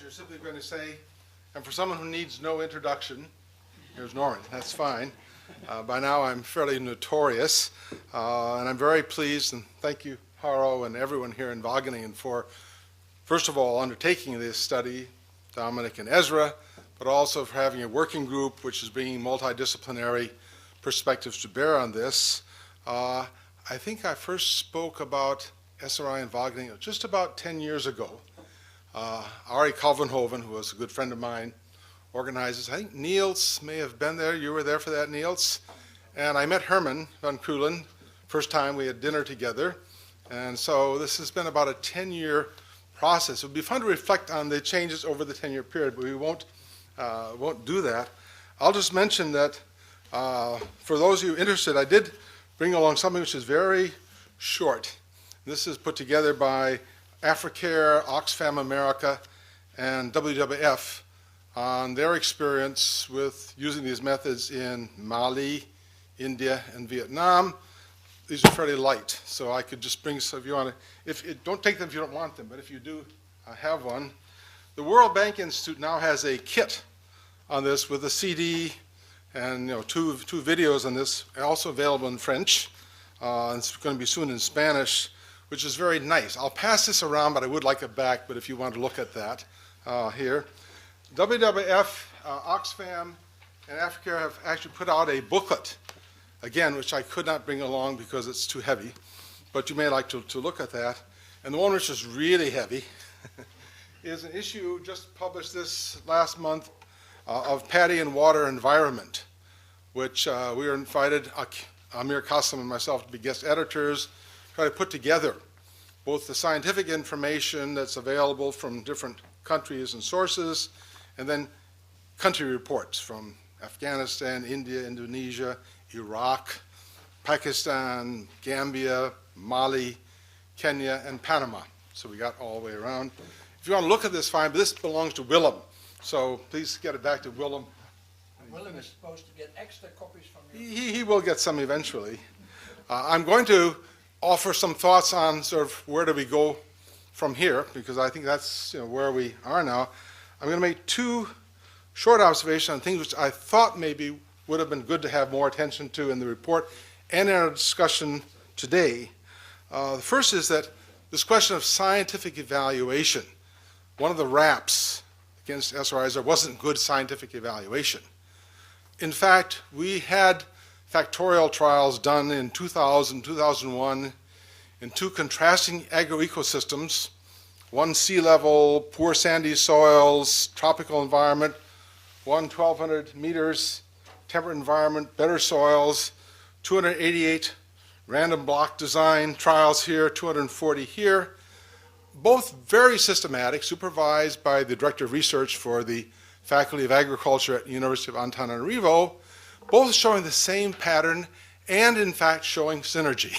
you're simply going to say, and for someone who needs no introduction, here's Norman, that's fine. By now I'm fairly notorious, and I'm very pleased, and thank you, Haro, and everyone here in Wageningen for, first of all, undertaking this study, Dominic and Ezra, but also for having a working group which is bringing multidisciplinary perspectives to bear on this. I think I first spoke about SRI in Wageningen just about 10 years ago. Ari Kalvenhoven, who was a good friend of mine, organizes. I think Niels may have been there. You were there for that, Niels. And I met Herman van Krulen. First time we had dinner together. And so this has been about a 10-year process. It would be fun to reflect on the changes over the 10-year period, but we won't do that. I'll just mention that for those of you interested, I did bring along something which is very short. This is put together by Africare, Oxfam America, and WWF on their experience with using these methods in Mali, India, and Vietnam. These are fairly light, so I could just bring some if you want to. Don't take them if you don't want them, but if you do have one. The World Bank Institute now has a kit on this with a CD and two videos on this, also available in French. It's going to be soon in Spanish, which is very nice. I'll pass this around, but I would like it back, but if you want to look at that here. WWF, Oxfam, and Africare have actually put out a booklet, again, which I could not bring along because it's too heavy, but you may like to look at that. And the one which is really heavy is an issue just published this last month of Paddy and Water Environment, which we were invited, Amir Qasim and myself, to be guest editors, try to put together both the scientific information that's available from different countries and sources, and then country reports from Afghanistan, India, Indonesia, Iraq, Pakistan, Gambia, Mali, Kenya, and Panama. So we got all the way around. If you want to look at this, fine, but this belongs to Willem. So please get it back to Willem. Willem is supposed to get extra copies from you. He will get some eventually. I'm going to offer some thoughts on sort of where do we go from here, because I think that's where we are now. I'm going to make two short observations on things which I thought maybe would have been good to have more attention to in the report and in our discussion today. The first is that this question of scientific evaluation, one of the raps against SRIs, there wasn't good scientific evaluation. In fact, we had factorial trials done in 2000, 2001 in two contrasting agroecosystems, one sea level, poor sandy soils, tropical environment, one 1,200 meters, temperate environment, better soils, 288 random block design trials here, 240 here, both very systematic, supervised by the Director of Research for the Faculty of Agriculture at the University of Antananarivo, both showing the same pattern and, in fact, showing synergy.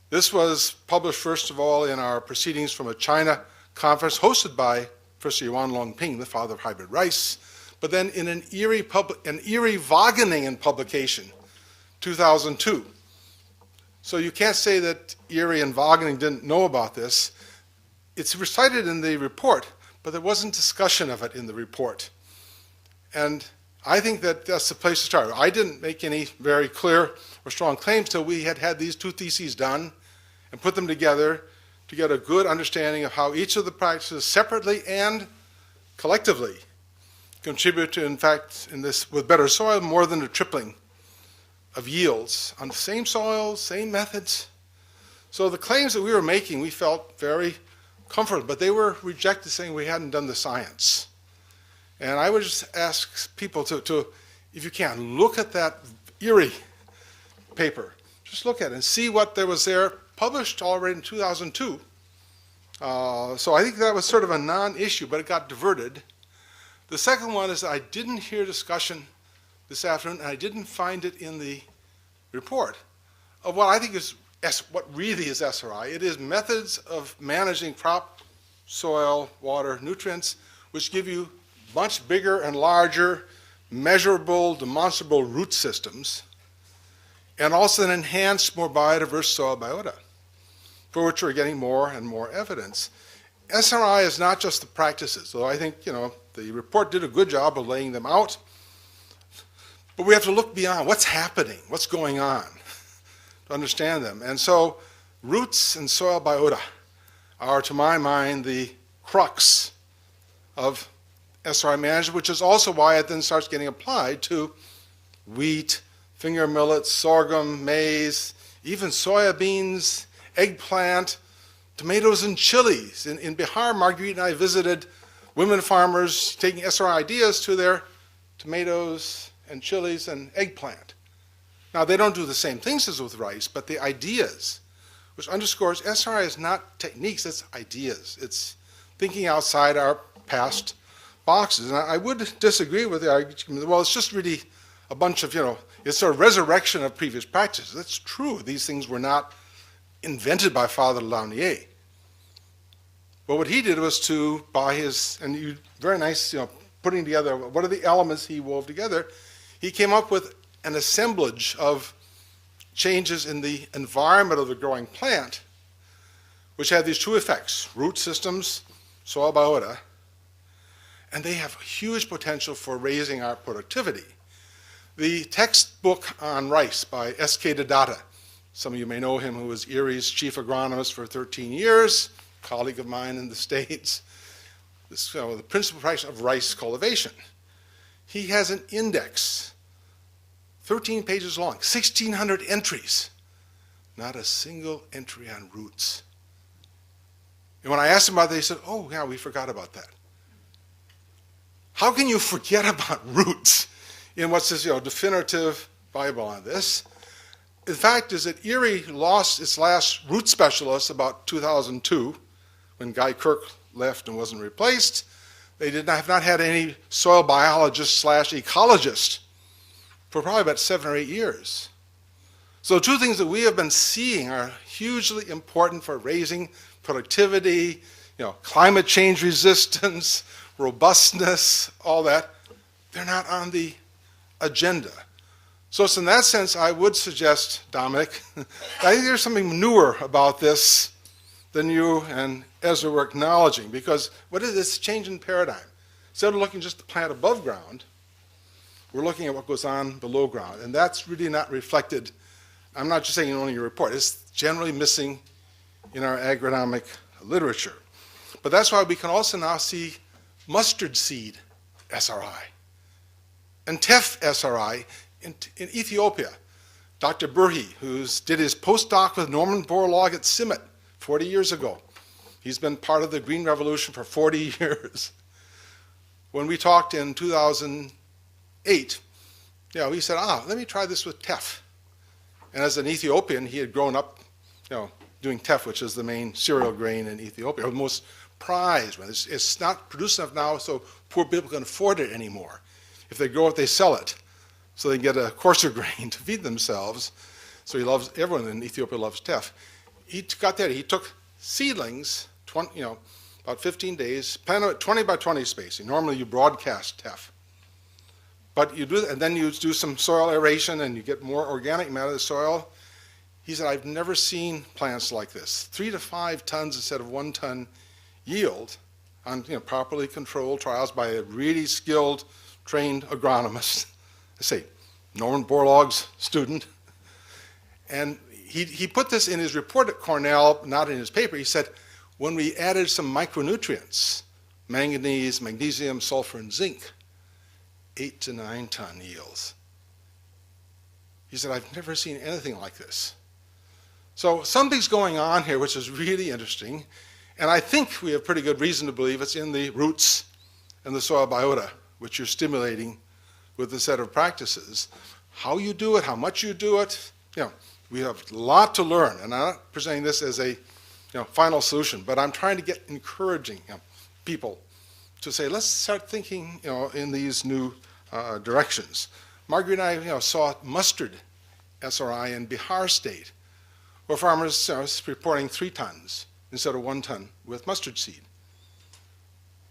This was published, first of all, in our proceedings from a China conference hosted by Professor Yuan Longping, the father of hybrid rice, but then in an Erie Wageningen publication, 2002. So you can't say that Erie and Wageningen didn't know about this. It's recited in the report, but there wasn't discussion of it in the report. And I think that that's the place to start. I didn't make any very clear or strong claims till we had these two theses done and put them together to get a good understanding of how each of the practices separately and collectively contribute to, in fact, in this with better soil, more than a tripling of yields on the same soil, same methods. So the claims that we were making, we felt very comfortable, but they were rejected, saying we hadn't done the science. And I would just ask people to if you can, look at that Erie paper. Just look at it and see what there was there, published already in 2002. So I think that was sort of a non-issue, but it got diverted. The second one is I didn't hear discussion this afternoon, and I didn't find it in the report, of what I think is what really is SRI. It is methods of managing crop, soil, water, nutrients, which give you much bigger and larger, measurable, demonstrable root systems, and also an enhanced, more biodiverse soil biota, for which we're getting more and more evidence. SRI is not just the practices, so I think, the report did a good job of laying them out, but we have to look beyond what's happening, what's going on, to understand them. And so roots and soil biota are, to my mind, the crux of SRI management, which is also why it then starts getting applied to wheat, finger millet, sorghum, maize, even soybeans, eggplant, tomatoes and chilies. In Bihar, Marguerite and I visited women farmers taking SRI ideas to their tomatoes and chilies and eggplant. Now, they don't do the same things as with rice, but the ideas, which underscores SRI is not techniques, it's ideas. It's thinking outside our past boxes. And I would disagree with the argument, well, it's just really a bunch of, it's sort of resurrection of previous practices. That's true. These things were not invented by Father Launier. But what he did was to, by his, and you, very nice, putting together, what are the elements he wove together? He came up with an assemblage of changes in the environment of the growing plant, which had these two effects, root systems, soil biota, and they have huge potential for raising our productivity. The textbook on rice by S.K. Datta, some of you may know him, who was Erie's chief agronomist for 13 years, colleague of mine in the States, the principal practice of rice cultivation. He has an index, 13 pages long, 1,600 entries, not a single entry on roots. And when I asked him about that, he said, oh, yeah, we forgot about that. How can you forget about roots in what's this definitive Bible on this? The fact is that Erie lost its last root specialist about 2002 when Guy Kirk left and wasn't replaced. They have not had any soil biologist / ecologist for probably about 7 or 8 years. So two things that we have been seeing are hugely important for raising productivity, climate change resistance, robustness, all that. They're not on the agenda. So in that sense, I would suggest, Dominic, I think there's something newer about this than you and Ezra were acknowledging, because what is this change in paradigm? Instead of looking just at the plant above ground, we're looking at what goes on below ground, and that's really not reflected. I'm not just saying only in your report. It's generally missing in our agronomic literature. But that's why we can also now see mustard seed SRI and teff SRI in Ethiopia. Dr. Burhi, who did his postdoc with Norman Borlaug at CIMMYT 40 years ago. He's been part of the Green Revolution for 40 years. When we talked in 2008, he said, let me try this with teff. And as an Ethiopian, he had grown up, doing teff, which is the main cereal grain in Ethiopia, or the most prized one. It's not produced enough now, so poor people can afford it anymore. If they grow it, they sell it, so they get a coarser grain to feed themselves. So everyone in Ethiopia loves teff. He got that. He took seedlings, about 15 days, planted at 20 by 20 spacing. Normally you broadcast teff. But you do that, and then you do some soil aeration, and you get more organic matter of the soil. He said, I've never seen plants like this. 3 to 5 tons instead of 1 ton yield on properly controlled trials by a really skilled, trained agronomist. I say, Norman Borlaug's student. And he put this in his report at Cornell, not in his paper. He said, when we added some micronutrients, manganese, magnesium, sulfur, and zinc, 8 to 9 ton yields. He said, I've never seen anything like this. So something's going on here which is really interesting, and I think we have pretty good reason to believe it's in the roots and the soil biota, which you're stimulating with the set of practices. How you do it, how much you do it, we have a lot to learn, and I'm not presenting this as a final solution, but I'm trying to get encouraging people to say, let's start thinking in these new directions. Margaret and I saw mustard SRI in Bihar State, where farmers reporting 3 tons instead of 1 ton with mustard seed.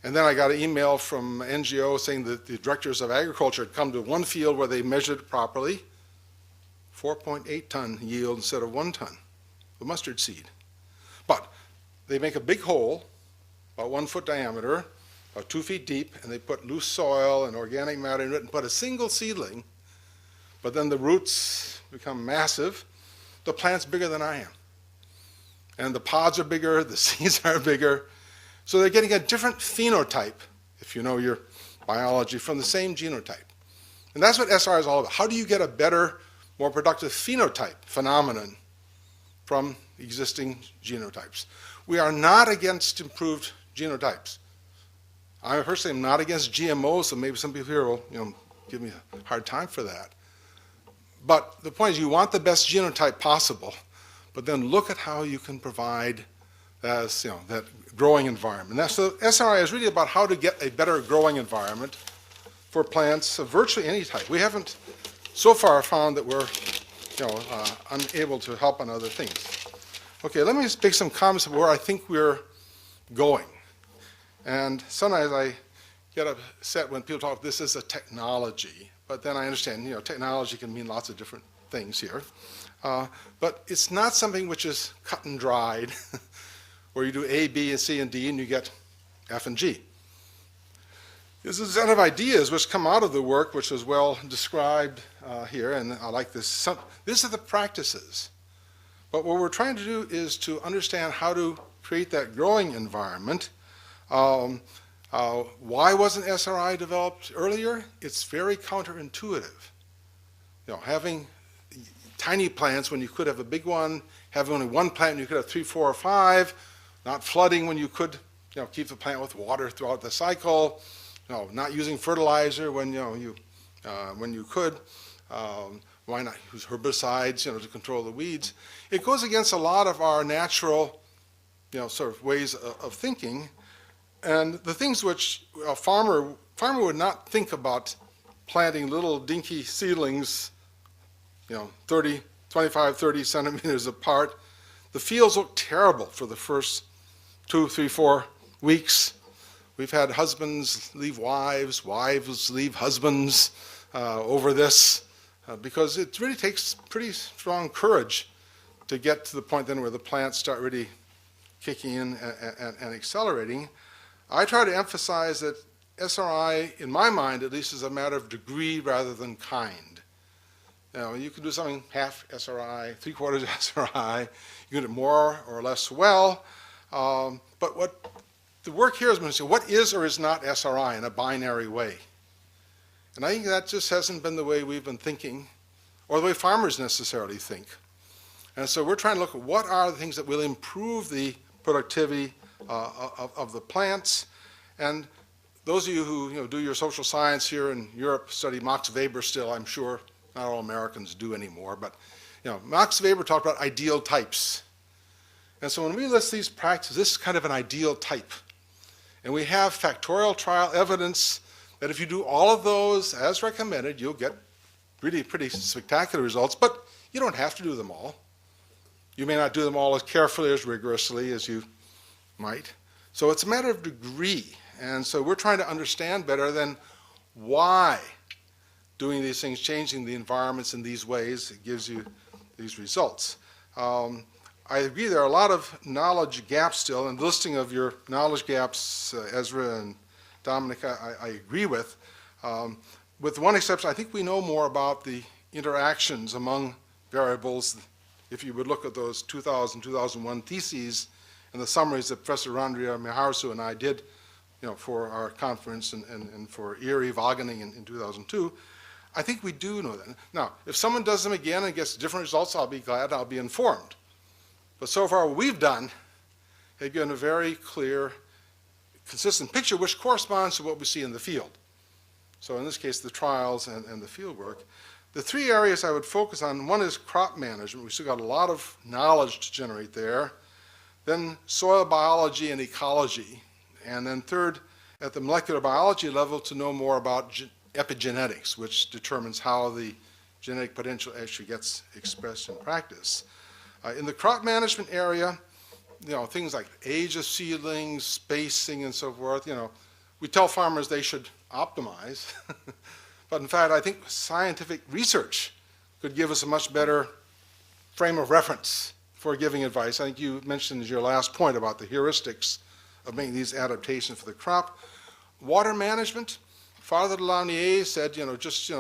And then I got an email from NGO saying that the directors of agriculture had come to one field where they measured it properly, 4.8 ton yield instead of 1 ton of mustard seed. But they make a big hole, about 1 foot diameter, about 2 feet deep, and they put loose soil and organic matter in it and put a single seedling, but then the roots become massive. The plant's bigger than I am. And the pods are bigger, the seeds are bigger. So they're getting a different phenotype, if you know your biology, from the same genotype. And that's what SRI is all about. How do you get a better, more productive phenotype phenomenon from existing genotypes? We are not against improved genotypes. I personally am not against GMOs, so maybe some people here will give me a hard time for that. But the point is you want the best genotype possible, but then look at how you can provide that growing environment. So SRI is really about how to get a better growing environment for plants of virtually any type. We haven't so far found that we're unable to help on other things. Okay, let me just make some comments of where I think we're going. And sometimes I get upset when people talk, this is a technology, but then I understand, technology can mean lots of different things here. But it's not something which is cut and dried, where you do A, B, and C, and D, and you get F and G. There's a set of ideas which come out of the work, which is well described here, and I like this. These are the practices. But what we're trying to do is to understand how to create that growing environment. Why wasn't SRI developed earlier? It's very counterintuitive. Having tiny plants when you could have a big one, having only one plant when you could have 3, 4, or 5, not flooding when you could keep the plant with water throughout the cycle, not using fertilizer when when you could. Why not use herbicides to control the weeds? It goes against a lot of our natural sort of ways of thinking. And the things which a farmer would not think about planting little dinky seedlings, 25, 30 centimeters apart. The fields look terrible for the first 2, 3, 4 weeks. We've had husbands leave wives, wives leave husbands over this because it really takes pretty strong courage to get to the point then where the plants start really kicking in and accelerating. I try to emphasize that SRI, in my mind at least, is a matter of degree rather than kind. You can do something half SRI, 3/4 SRI, you can do it more or less well, but what the work here is going to say, what is or is not SRI in a binary way? And I think that just hasn't been the way we've been thinking, or the way farmers necessarily think. And so we're trying to look at what are the things that will improve the productivity of the plants. And those of you who do your social science here in Europe study Max Weber still, I'm sure not all Americans do anymore, but Max Weber talked about ideal types. And so when we list these practices, this is kind of an ideal type. And we have factorial trial evidence that if you do all of those as recommended, you'll get really pretty spectacular results, but you don't have to do them all. You may not do them all as carefully, as rigorously as you might. So it's a matter of degree. And so we're trying to understand better than why doing these things, changing the environments in these ways, it gives you these results. I agree there are a lot of knowledge gaps still, and the listing of your knowledge gaps, Ezra and Dominic, I agree with. With one exception, I think we know more about the interactions among variables. If you would look at those 2000, 2001 theses and the summaries that Professor Randria Miharsu and I did for our conference and for Erie, Wageningen in 2002, I think we do know that. Now, if someone does them again and gets different results, I'll be glad, I'll be informed. But so far what we've done has given a very clear, consistent picture which corresponds to what we see in the field. So in this case, the trials and the field work. The 3 areas I would focus on, one is crop management. We've still got a lot of knowledge to generate there. Then soil biology and ecology. And then third, at the molecular biology level, to know more about epigenetics, which determines how the genetic potential actually gets expressed in practice. In the crop management area, things like age of seedlings, spacing, and so forth, we tell farmers they should optimize. But in fact, I think scientific research could give us a much better frame of reference for giving advice. I think you mentioned your last point about the heuristics of making these adaptations for the crop. Water management, Father Delaunay said, just,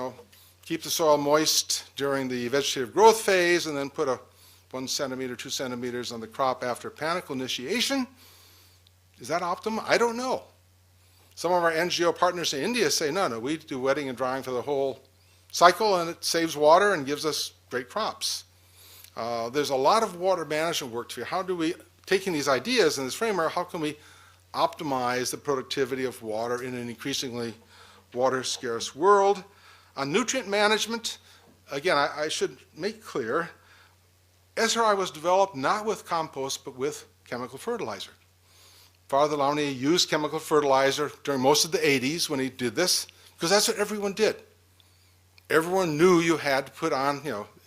keep the soil moist during the vegetative growth phase and then put a 1 centimeter, 2 centimeters on the crop after panicle initiation. Is that optimal? I don't know. Some of our NGO partners in India say, no, we do wetting and drying for the whole cycle and it saves water and gives us great crops. There's a lot of water management work to do. How do we, taking these ideas in this framework, how can we optimize the productivity of water in an increasingly water-scarce world? On nutrient management, again, I should make clear, SRI was developed not with compost, but with chemical fertilizer. Father Delaunay used chemical fertilizer during most of the 80s when he did this, because that's what everyone did. Everyone knew you had to put on,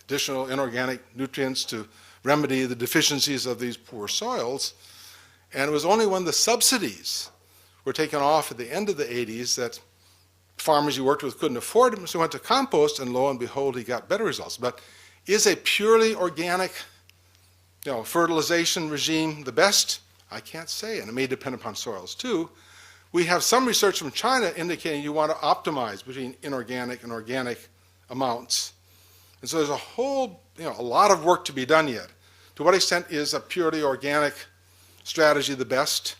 additional inorganic nutrients to remedy the deficiencies of these poor soils. And it was only when the subsidies were taken off at the end of the 80s that farmers you worked with couldn't afford them, so went to compost, and lo and behold, he got better results. But is a purely organic, fertilization regime the best? I can't say, and it may depend upon soils too. We have some research from China indicating you want to optimize between inorganic and organic amounts. And so there's a whole, a lot of work to be done yet. To what extent is a purely organic strategy the best,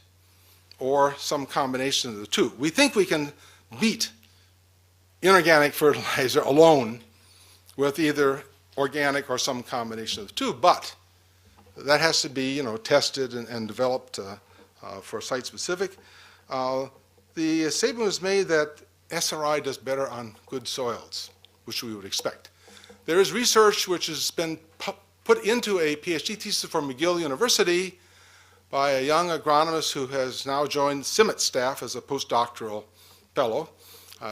or some combination of the two? We think we can beat inorganic fertilizer alone with either organic or some combination of the two, but that has to be, tested and developed for site-specific. The statement was made that SRI does better on good soils, which we would expect. There is research which has been put into a PhD thesis for McGill University by a young agronomist who has now joined CIMMYT staff as a postdoctoral fellow.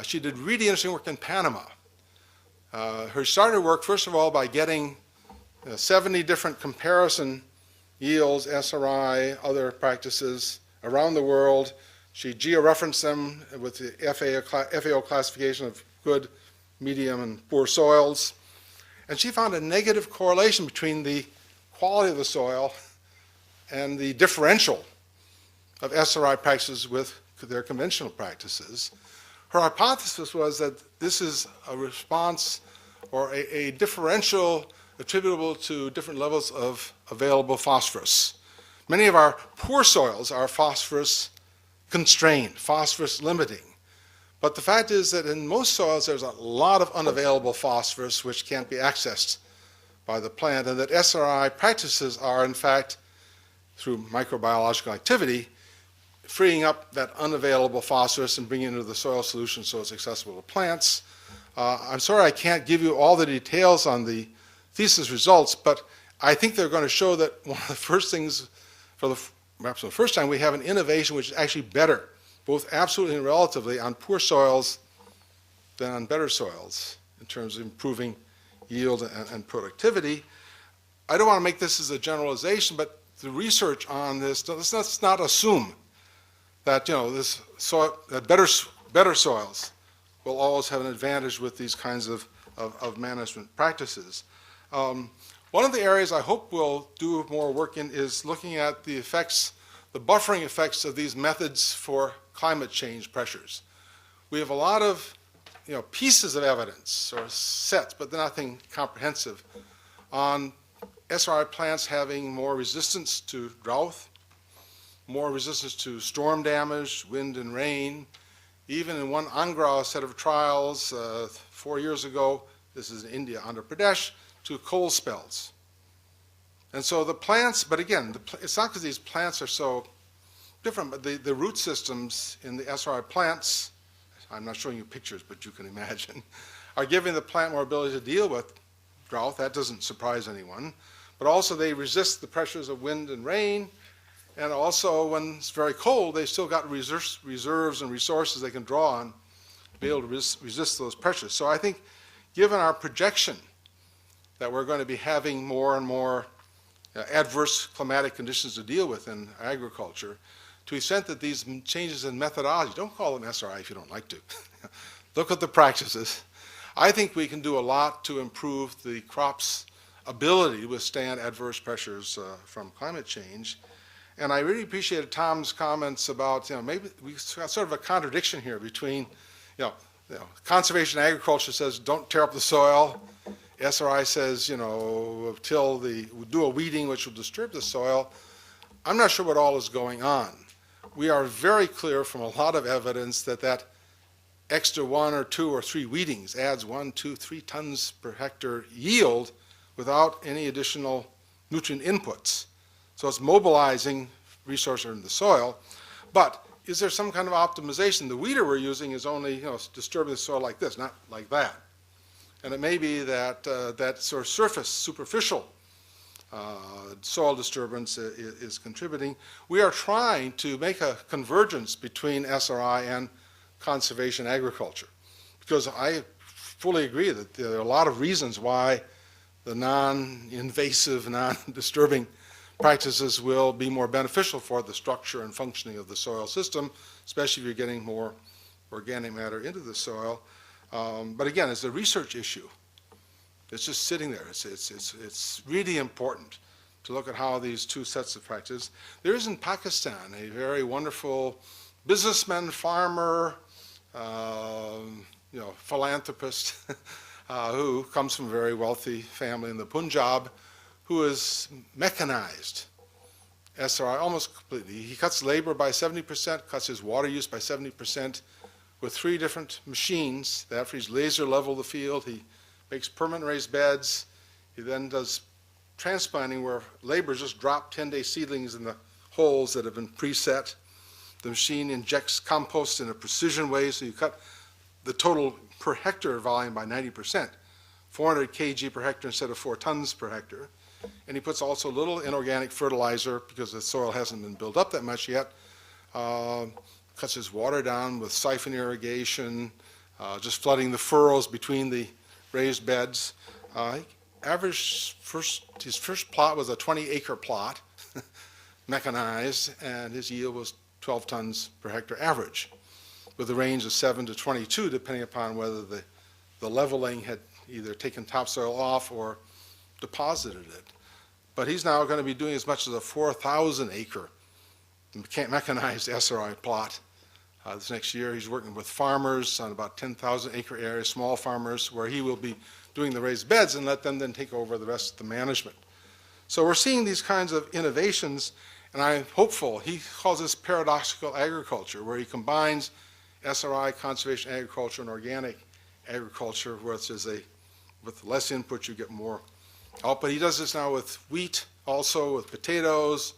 She did really interesting work in Panama. Her started work, first of all, by getting 70 different comparison yields, SRI, other practices around the world. She georeferenced them with the FAO classification of good, medium, and poor soils. And she found a negative correlation between the quality of the soil and the differential of SRI practices with their conventional practices. Her hypothesis was that this is a response or a differential attributable to different levels of available phosphorus. Many of our poor soils are phosphorus constrained, phosphorus limiting. But the fact is that in most soils there's a lot of unavailable phosphorus which can't be accessed by the plant, and that SRI practices are, in fact, through microbiological activity, freeing up that unavailable phosphorus and bringing it into the soil solution so it's accessible to plants. I'm sorry I can't give you all the details on the thesis results, but I think they're going to show that one of the first things, perhaps for the first time, we have an innovation which is actually better, both absolutely and relatively, on poor soils than on better soils in terms of improving yield and productivity. I don't want to make this as a generalization, but the research on this, let's not assume that that better soils will always have an advantage with these kinds of management practices. One of the areas I hope we'll do more work in is looking at the effects, the buffering effects of these methods for climate change pressures. We have a lot of pieces of evidence or sets, but nothing comprehensive on SRI plants having more resistance to drought, more resistance to storm damage, wind and rain. Even in one Angra set of trials 4 years ago, this is in India, Andhra Pradesh, to cold spells. And so the plants, but again, it's not because these plants are so different, but the root systems in the SRI plants, I'm not showing you pictures, but you can imagine, are giving the plant more ability to deal with drought. That doesn't surprise anyone. But also they resist the pressures of wind and rain. And also when it's very cold, they've still got reserves and resources they can draw on to be able to resist those pressures. So I think given our projection that we're going to be having more and more adverse climatic conditions to deal with in agriculture, to the extent that these changes in methodology, don't call them SRI if you don't like to, look at the practices. I think we can do a lot to improve the crop's ability to withstand adverse pressures from climate change. And I really appreciated Tom's comments about, maybe we got sort of a contradiction here between, conservation agriculture says don't tear up the soil. SRI says, do a weeding which will disturb the soil. I'm not sure what all is going on. We are very clear from a lot of evidence that extra 1 or 2 or 3 weedings adds 1, 2, 3 tons per hectare yield without any additional nutrient inputs. So it's mobilizing resources in the soil. But is there some kind of optimization? The weeder we're using is only disturbing the soil like this, not like that. And it may be that that sort of surface, superficial soil disturbance is contributing. We are trying to make a convergence between SRI and conservation agriculture, because I fully agree that there are a lot of reasons why the non-invasive, non-disturbing practices will be more beneficial for the structure and functioning of the soil system, especially if you're getting more organic matter into the soil. But again, it's a research issue. It's just sitting there. It's really important to look at how these two sets of practices. There is in Pakistan a very wonderful businessman, farmer, philanthropist who comes from a very wealthy family in the Punjab, who is mechanized SRI almost completely. He cuts labor by 70%, cuts his water use by 70% with 3 different machines. After he's laser leveled the field, he makes permanent raised beds. He then does transplanting where laborers just drop 10-day seedlings in the holes that have been preset. The machine injects compost in a precision way, so you cut the total per hectare volume by 90%, 400 kg per hectare instead of 4 tons per hectare. And he puts also little inorganic fertilizer because the soil hasn't been built up that much yet. Cuts his water down with siphon irrigation, just flooding the furrows between the raised beds. His first plot was a 20-acre plot, mechanized, and his yield was 12 tons per hectare average, with a range of 7 to 22, depending upon whether the leveling had either taken topsoil off or deposited it. But he's now going to be doing as much as a 4,000-acre mechanized SRI plot. This next year, he's working with farmers on about 10,000-acre area, small farmers, where he will be doing the raised beds and let them then take over the rest of the management. So we're seeing these kinds of innovations, and I'm hopeful. He calls this paradoxical agriculture, where he combines SRI, conservation agriculture, and organic agriculture, where with less input you get more output. He does this now with wheat, also with potatoes,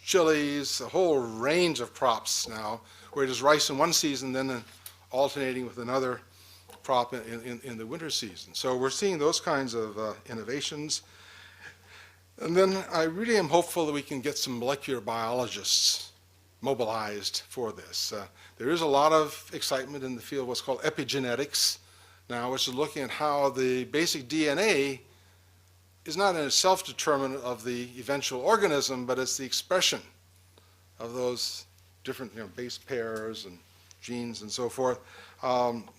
chilies, a whole range of crops now, where he does rice in one season, then alternating with another crop in the winter season. So we're seeing those kinds of innovations. And then I really am hopeful that we can get some molecular biologists mobilized for this. There is a lot of excitement in the field of what's called epigenetics now, which is looking at how the basic DNA is not in itself determinant of the eventual organism, but it's the expression of those different base pairs and genes and so forth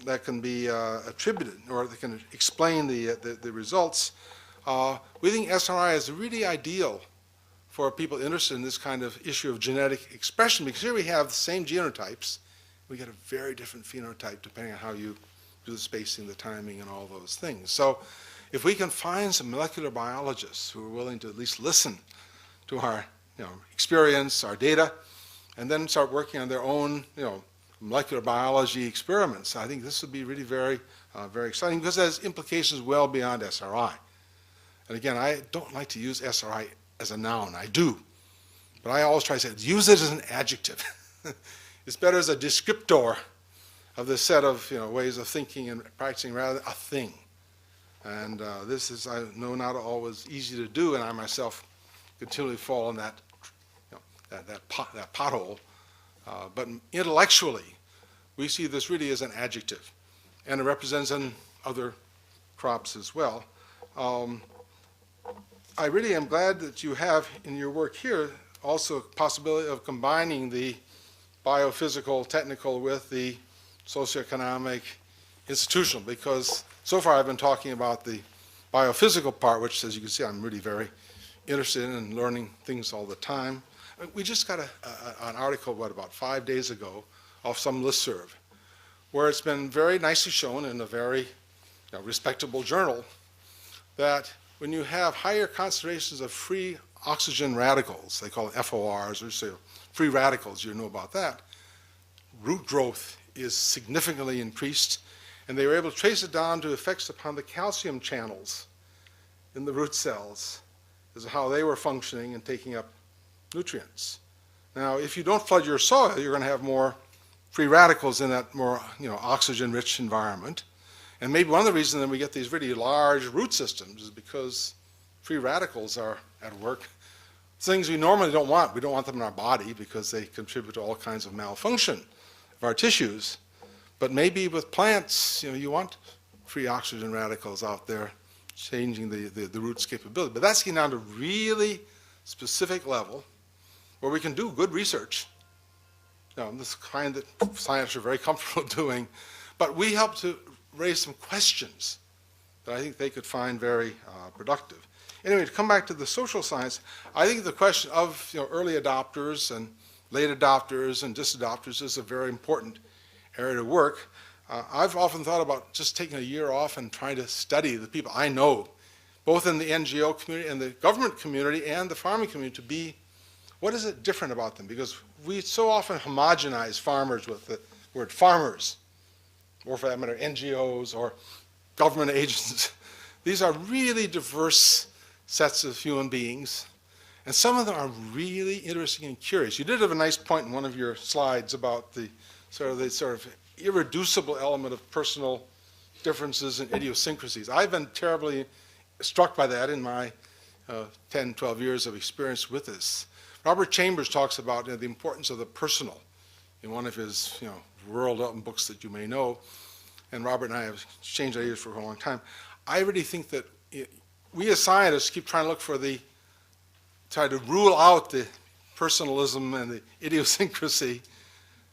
that can be attributed, or that can explain the results. We think SRI is really ideal for people interested in this kind of issue of genetic expression, because here we have the same genotypes. We get a very different phenotype depending on how you do the spacing, the timing, and all those things. So if we can find some molecular biologists who are willing to at least listen to our experience, our data, and then start working on their own molecular biology experiments, I think this would be really very, very exciting, because it has implications well beyond SRI. And again, I don't like to use SRI as a noun. I do. But I always try to say, use it as an adjective. It's better as a descriptor of this set of ways of thinking and practicing rather than a thing. And this is, I know, not always easy to do, and I myself continually fall in that pothole. But intellectually, we see this really as an adjective, and it represents in other crops as well. I really am glad that you have in your work here also a possibility of combining the biophysical, technical with the socioeconomic, institutional, because so far I've been talking about the biophysical part, which, as you can see, I'm really very interested in and learning things all the time. We just got an article, about 5 days ago, off some listserv, where it's been very nicely shown in a very respectable journal that when you have higher concentrations of free oxygen radicals, they call it FORs, or so free radicals, you know about that, root growth is significantly increased, and they were able to trace it down to effects upon the calcium channels in the root cells, as to how they were functioning and taking up nutrients. Now, if you don't flood your soil, you're going to have more free radicals in that more oxygen-rich environment. And maybe one of the reasons that we get these really large root systems is because free radicals are at work. Things we normally don't want. We don't want them in our body because they contribute to all kinds of malfunction of our tissues. But maybe with plants, you want free oxygen radicals out there changing the root's capability. But that's getting down to really specific level where we can do good research. This kind that scientists are very comfortable doing. But we help to raise some questions that I think they could find very productive. Anyway, to come back to the social science, I think the question of early adopters and late adopters and disadopters is a very important area to work. I've often thought about just taking a year off and trying to study the people I know, both in the NGO community and the government community and the farming community, to be, what is it different about them? Because we so often homogenize farmers with the word farmers, or for that matter, NGOs or government agencies. These are really diverse sets of human beings, and some of them are really interesting and curious. You did have a nice point in one of your slides about the sort of irreducible element of personal differences and idiosyncrasies. I've been terribly struck by that in my 10, 12 years of experience with this. Robert Chambers talks about the importance of the personal in one of his rural development books that you may know, and Robert and I have exchanged ideas for a long time. I really think that we as scientists keep trying to look for try to rule out the personalism and the idiosyncrasy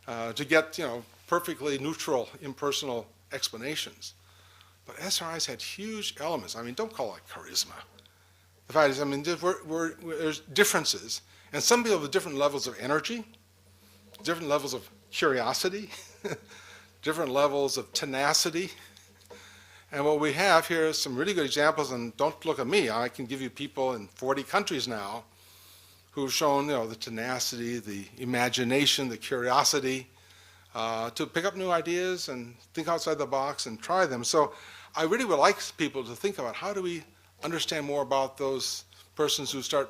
to get perfectly neutral, impersonal explanations. But SRIs had huge elements. Don't call it charisma. The fact is, there's differences, and some people have different levels of energy, different levels of curiosity, different levels of tenacity. And what we have here is some really good examples, and don't look at me. I can give you people in 40 countries now who've shown the tenacity, the imagination, the curiosity to pick up new ideas and think outside the box and try them. So I really would like people to think about how do we understand more about those persons who start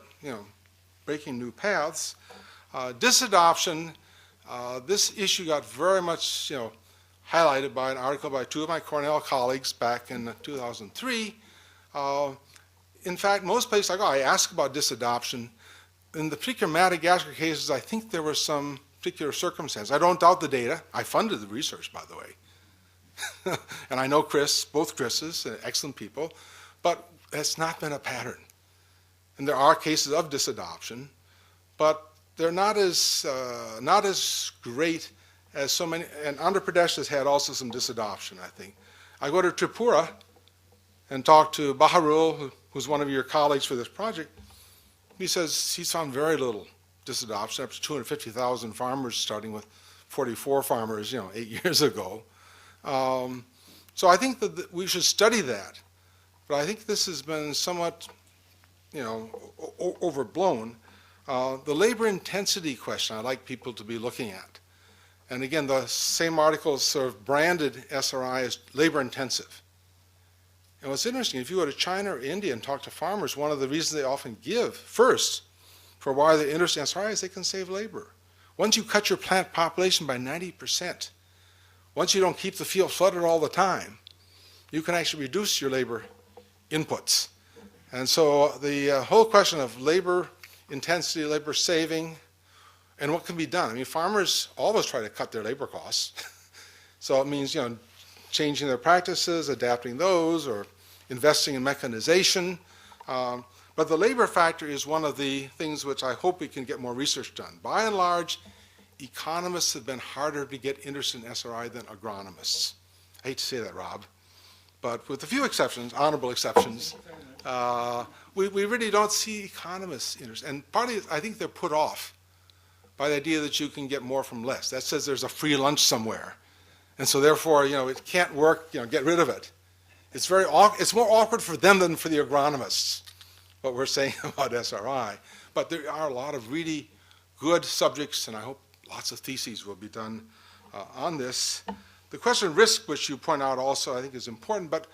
breaking new paths. Disadoption, this issue got very much highlighted by an article by two of my Cornell colleagues back in 2003. In fact, most places I go, I ask about disadoption. In the particular Madagascar cases, I think there was some particular circumstance. I don't doubt the data. I funded the research, by the way. And I know both Chris's, excellent people, but that's not been a pattern. And there are cases of disadoption, but they're not as great as so many. And Andhra Pradesh has had also some disadoption, I think. I go to Tripura and talk to Baharul, who's one of your colleagues for this project. He says he's found very little disadoption, up to 250,000 farmers, starting with 44 farmers, 8 years ago. So I think that we should study that. But I think this has been somewhat, overblown. The labor intensity question I'd like people to be looking at. And again, the same article sort of branded SRI as labor intensive. And what's interesting, if you go to China or India and talk to farmers, one of the reasons they often give first for why they're interested in SRI is they can save labor. Once you cut your plant population by 90%, once you don't keep the field flooded all the time, you can actually reduce your labor inputs. And so the whole question of labor intensity, labor saving, and what can be done. Farmers always try to cut their labor costs. So it means, changing their practices, adapting those, or investing in mechanization. But the labor factor is one of the things which I hope we can get more research done. By and large, economists have been harder to get interested in SRI than agronomists. I hate to say that, Rob, but with a few exceptions, honorable exceptions, we really don't see economists interested. And partly, I think they're put off by the idea that you can get more from less. That says there's a free lunch somewhere. And so therefore, it can't work, get rid of it. It's more awkward for them than for the agronomists, what we're saying about SRI. But there are a lot of really good subjects, and I hope lots of theses will be done on this. The question of risk, which you point out also, I think is important, but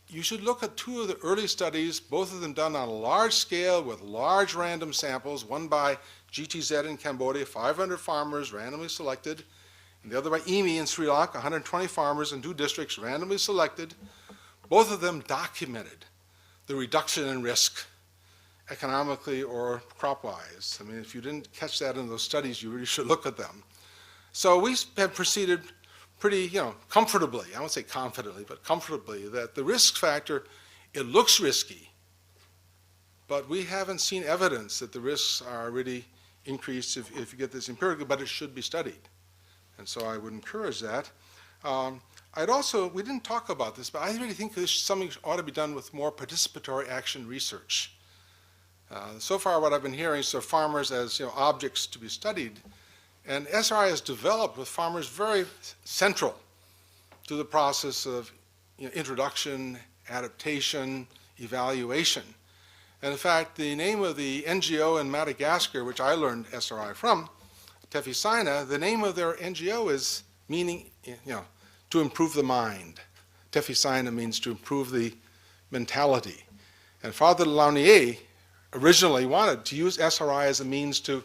you should look at two of the early studies, both of them done on a large scale with large random samples, one by GTZ in Cambodia, 500 farmers randomly selected, and the other by EMI in Sri Lanka, 120 farmers in 2 districts randomly selected. Both of them documented the reduction in risk economically or crop-wise. I mean, if you didn't catch that in those studies, you really should look at them. So we have proceeded pretty, comfortably, I won't say confidently, but comfortably, that the risk factor, it looks risky, but we haven't seen evidence that the risks are really increased if you get this empirically, but it should be studied. And so I would encourage that. We didn't talk about this, but I really think something ought to be done with more participatory action research. So far what I've been hearing is farmers as objects to be studied, and SRI has developed with farmers very central to the process of introduction, adaptation, evaluation. And in fact, the name of the NGO in Madagascar, which I learned SRI from, Tefisina, the name of their NGO is meaning, to improve the mind. Tefisina means to improve the mentality. And Father Launier originally wanted to use SRI as a means to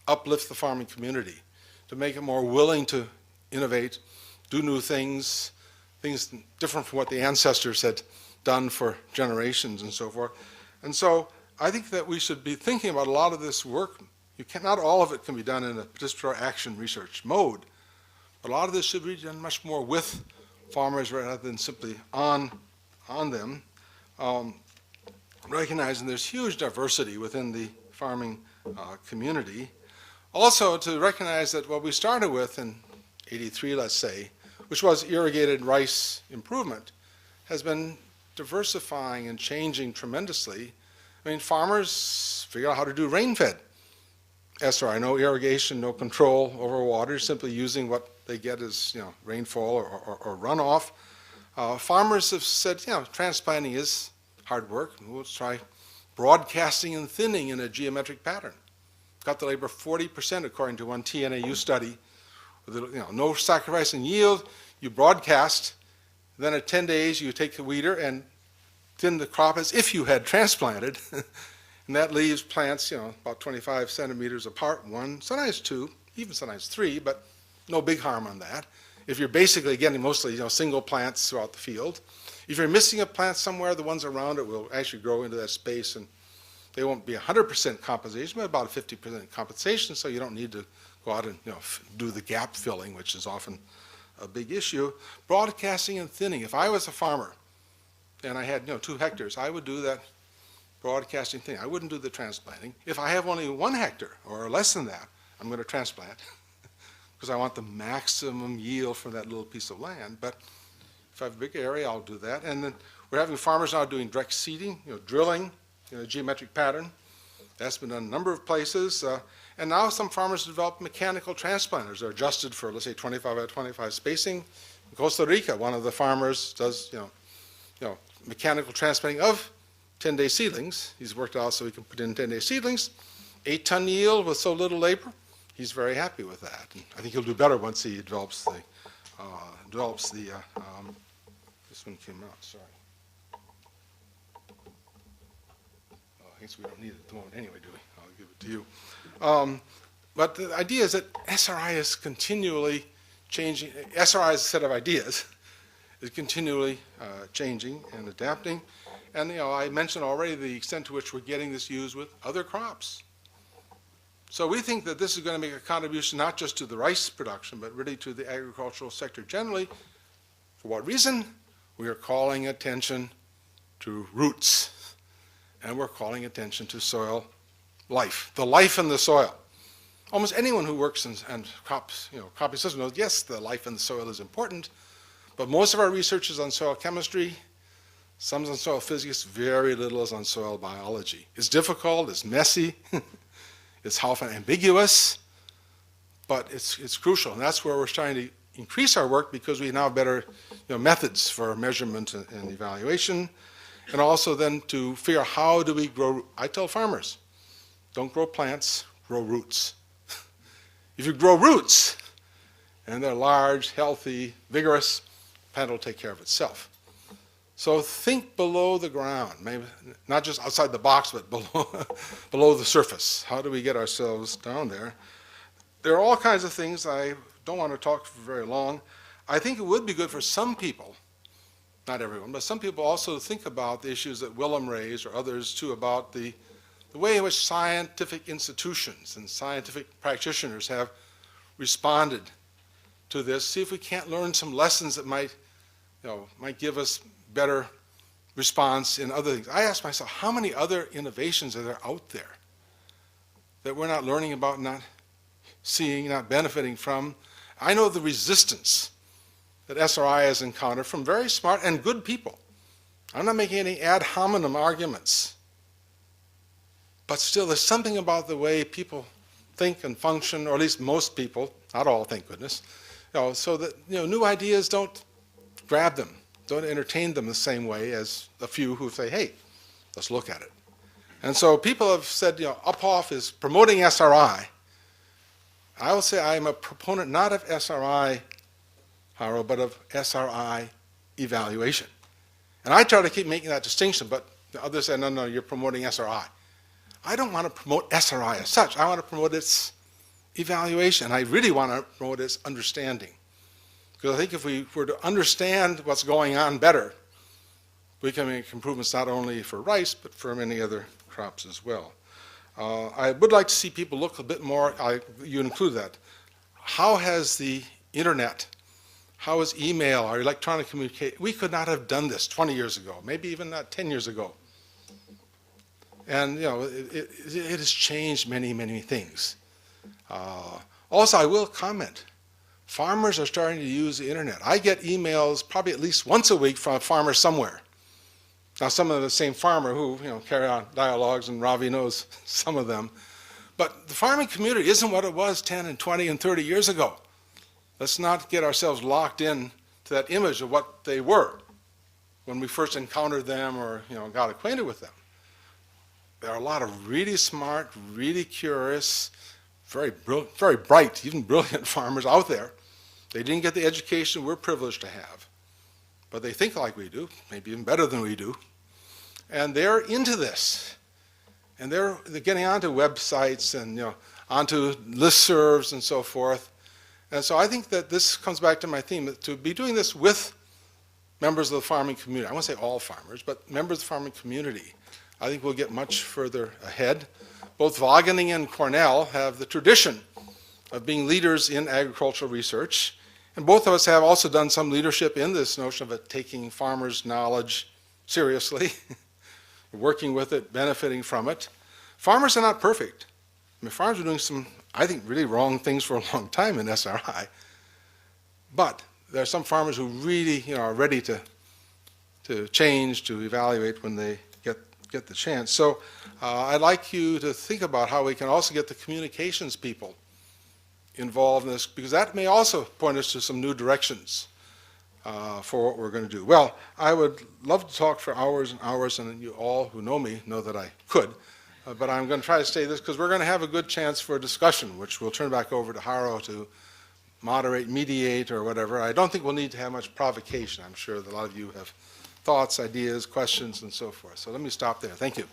uplift the farming community, to make it more willing to innovate, do new things, things different from what the ancestors had done for generations and so forth. And so I think that we should be thinking about a lot of this work. Not all of it can be done in a participatory action research mode, but a lot of this should be done much more with farmers rather than simply on them, recognizing there's huge diversity within the farming community. Also, to recognize that what we started with in '83, let's say, which was irrigated rice improvement, has been diversifying and changing tremendously. I mean, farmers figure out how to do rain-fed SRI, no irrigation, no control over water, simply using what they get as rainfall or runoff. Farmers have said, transplanting is hard work. We'll try broadcasting and thinning in a geometric pattern. Got the labor 40% according to one TNAU study. With no sacrifice in yield. You broadcast, then at 10 days you take the weeder and thin the crop as if you had transplanted. And that leaves plants, about 25 centimeters apart, one, sometimes 2, even sometimes 3, but no big harm on that. If you're basically getting mostly, single plants throughout the field. If you're missing a plant somewhere, the ones around it will actually grow into that space, and they won't be 100% compensation, but about 50% compensation, so you don't need to go out and do the gap filling, which is often a big issue. Broadcasting and thinning. If I was a farmer and I had 2 hectares, I would do that broadcasting thing. I wouldn't do the transplanting. If I have only 1 hectare or less than that, I'm going to transplant because I want the maximum yield from that little piece of land. But if I have a big area, I'll do that. And then we're having farmers now doing direct seeding, drilling in a geometric pattern. That's been done in a number of places. And now some farmers develop mechanical transplanters. They're adjusted for, let's say, 25 by 25 spacing. In Costa Rica, one of the farmers does, mechanical transplanting of 10-day seedlings. He's worked out so he can put in 10-day seedlings. 8-ton yield with so little labor. He's very happy with that. And I think he'll do better once he develops the, this one came out, sorry. I guess we don't need it at the moment anyway, do we? I'll give it to you. But the idea is that SRI is continually changing. SRI is a set of ideas. Is continually changing and adapting. And I mentioned already the extent to which we're getting this used with other crops. So we think that this is going to make a contribution not just to the rice production, but really to the agricultural sector generally. For what reason? We are calling attention to roots, and we're calling attention to soil life, the life in the soil. Almost anyone who works in crops, cropping systems knows, yes, the life in the soil is important, but most of our research is on soil chemistry, some is on soil physics, very little is on soil biology. It's difficult, it's messy, it's often ambiguous, but it's crucial, and that's where we're trying to increase our work because we now have better methods for measurement and evaluation, and also then to figure out how do we grow. I tell farmers, don't grow plants, grow roots. If you grow roots, and they're large, healthy, vigorous, the plant will take care of itself. So think below the ground, maybe not just outside the box, but below the surface. How do we get ourselves down there? There are all kinds of things. I don't want to talk for very long. I think it would be good for some people, not everyone, but some people also to think about the issues that Willem raised, or others too, about the way in which scientific institutions and scientific practitioners have responded to this. See if we can't learn some lessons that might give us better response in other things. I ask myself, how many other innovations are there out there that we're not learning about, not seeing, not benefiting from? I know the resistance that SRI has encountered from very smart and good people. I'm not making any ad hominem arguments. But still, there's something about the way people think and function, or at least most people, not all, thank goodness, so that new ideas don't grab them, don't entertain them the same way as a few who say, hey, let's look at it. And so people have said, Uphoff is promoting SRI. I will say I am a proponent not of SRI, Haro, but of SRI evaluation. And I try to keep making that distinction, but the others say, no, you're promoting SRI. I don't want to promote SRI as such. I want to promote its evaluation. I really want to promote its understanding. Because I think if we were to understand what's going on better, we can make improvements not only for rice, but for many other crops as well. I would like to see people look a bit more, you include that. How has the internet, how is email, our electronic communication, we could not have done this 20 years ago, maybe even not 10 years ago. And it has changed many, many things. Also, I will comment, farmers are starting to use the internet. I get emails probably at least once a week from a farmer somewhere. Now, some of the same farmer who carry on dialogues, and Ravi knows some of them. But the farming community isn't what it was 10 and 20 and 30 years ago. Let's not get ourselves locked in to that image of what they were when we first encountered them or got acquainted with them. There are a lot of really smart, really curious, very bright, even brilliant farmers out there. They didn't get the education we're privileged to have, but they think like we do, maybe even better than we do. And they're into this. And they're getting onto websites and onto listservs and so forth. And so I think that this comes back to my theme, to be doing this with members of the farming community. I won't say all farmers, but members of the farming community. I think we'll get much further ahead. Both Wageningen and Cornell have the tradition of being leaders in agricultural research. And both of us have also done some leadership in this notion of taking farmers' knowledge seriously, working with it, benefiting from it. Farmers are not perfect. I mean, farmers are doing some, I think, really wrong things for a long time in SRI. But there are some farmers who really are ready to change, to evaluate when they get the chance. So I'd like you to think about how we can also get the communications people involved in this, because that may also point us to some new directions for what we're going to do. Well, I would love to talk for hours and hours, and you all who know me know that I could, but I'm going to try to stay this because we're going to have a good chance for a discussion, which we'll turn back over to Haro to moderate, mediate, or whatever. I don't think we'll need to have much provocation. I'm sure that a lot of you have thoughts, ideas, questions, and so forth. So let me stop there. Thank you.